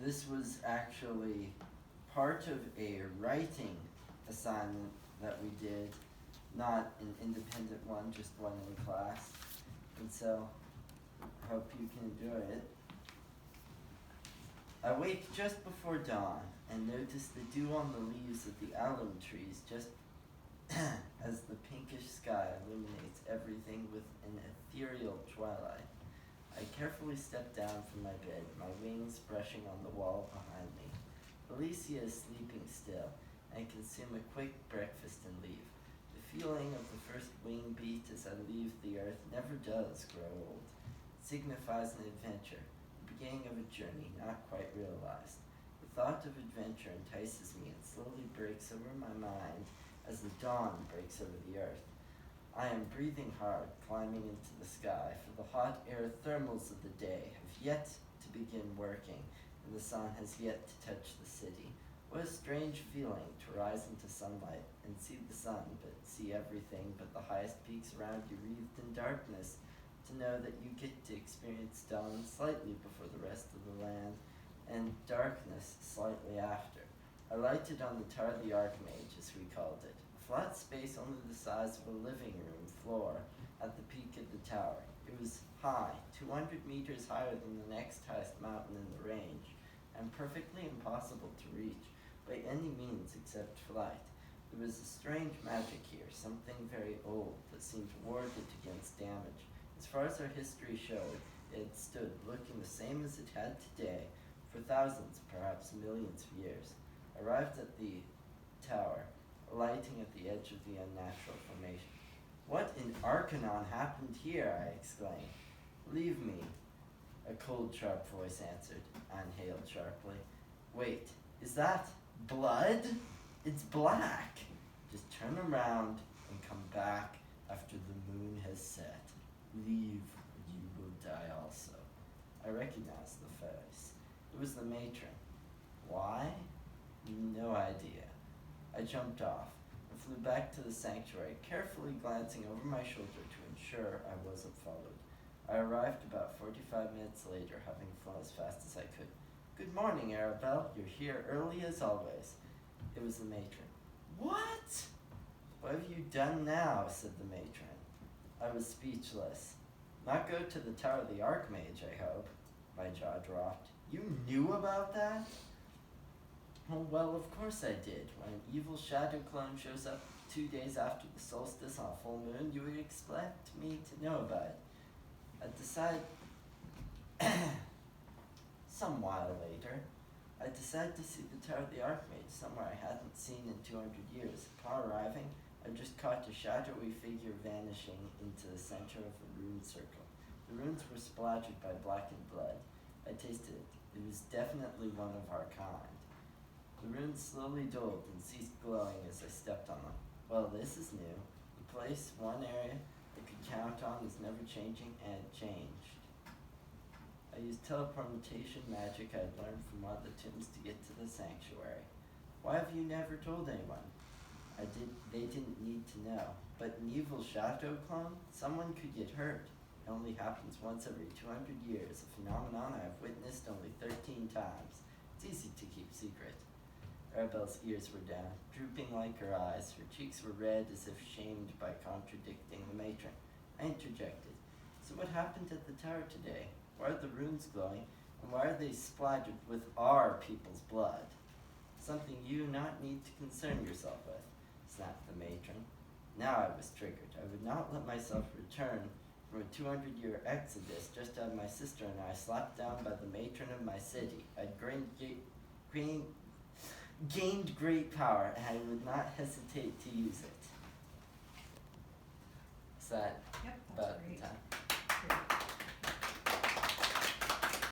This was actually part of a writing assignment that we did, not an independent one, just one in class. And so, hope you can enjoy it. I wake just before dawn and notice the dew on the leaves of the alum trees just as the pinkish sky illuminates everything with an ethereal twilight. I carefully step down from my bed, my wings brushing on the wall behind me. Alicia is sleeping still, and I consume a quick breakfast and leave. The feeling of the first wing beat as I leave the earth never does grow old. It signifies an adventure, the beginning of a journey not quite realized. The thought of adventure entices me and slowly breaks over my mind as the dawn breaks over the earth. I am breathing hard, climbing into the sky, for the hot air thermals of the day have yet to begin working, and the sun has yet to touch the city. What a strange feeling to rise into sunlight and see the sun, but see everything but the highest peaks around you wreathed in darkness, to know that you get to experience dawn slightly before the rest of the land, and darkness slightly after. I lighted on the Tower of the Archmage, as we called it, a flat space only the size of a living room floor at the peak of the tower. It was high, 200 meters higher than the next highest mountain in the range, and perfectly impossible to reach by any means except flight. There was a strange magic here, something very old that seemed to ward it against damage. As far as our history showed, it had stood looking the same as it had today for thousands, perhaps millions of years. Arrived at the tower, alighting at the edge of the unnatural formation. What in Arcanon happened here? I exclaimed. Leave me, a cold, sharp voice answered. Anne hailed sharply. Wait, is that blood? It's black. Just turn around and come back after the moon has set. Leave, or you will die also. I recognized the face. It was the matron. Why? No idea. I jumped off and flew back to the sanctuary, carefully glancing over my shoulder to ensure I wasn't followed. I arrived about 45 minutes later, having flown as fast as I could. Good morning, Arabelle. You're here early as always. It was the matron. What? What have you done now? Said the matron. I was speechless. Not go to the Tower of the Archmage, I hope. My jaw dropped. You knew about that? Oh, well, of course I did. When an evil shadow clone shows up 2 days after the solstice on a full moon, you would expect me to know about it. I decided, some while later, I decided to see the Tower of the Archmage, somewhere I hadn't seen in 200 years. Upon arriving, I just caught a shadowy figure vanishing into the center of a rune circle. The runes were splattered by blackened blood. I tasted it. It was definitely one of our kind. The runes slowly dulled and ceased glowing as I stepped on them. Well, this is new. The place, one area I could count on is never changing, and it changed. I used teleportation magic I'd learned from one of the tombs to get to the sanctuary. Why have you never told anyone? They didn't need to know. But an evil shadow clone? Someone could get hurt. It only happens once every 200 years, a phenomenon I have witnessed only 13 times. It's easy to keep secret. Arabelle's ears were down, drooping like her eyes. Her cheeks were red as if shamed by contradicting the matron. I interjected. So what happened at the tower today? Why are the runes glowing, and why are they splattered with our people's blood? Something you not need to concern yourself with, snapped the matron. Now I was triggered. I would not let myself return from a 200-year exodus just to have my sister and I slapped down by the matron of my city. I'd gained great power, and I would not hesitate to use it. Is that Yep, that's about great. the time?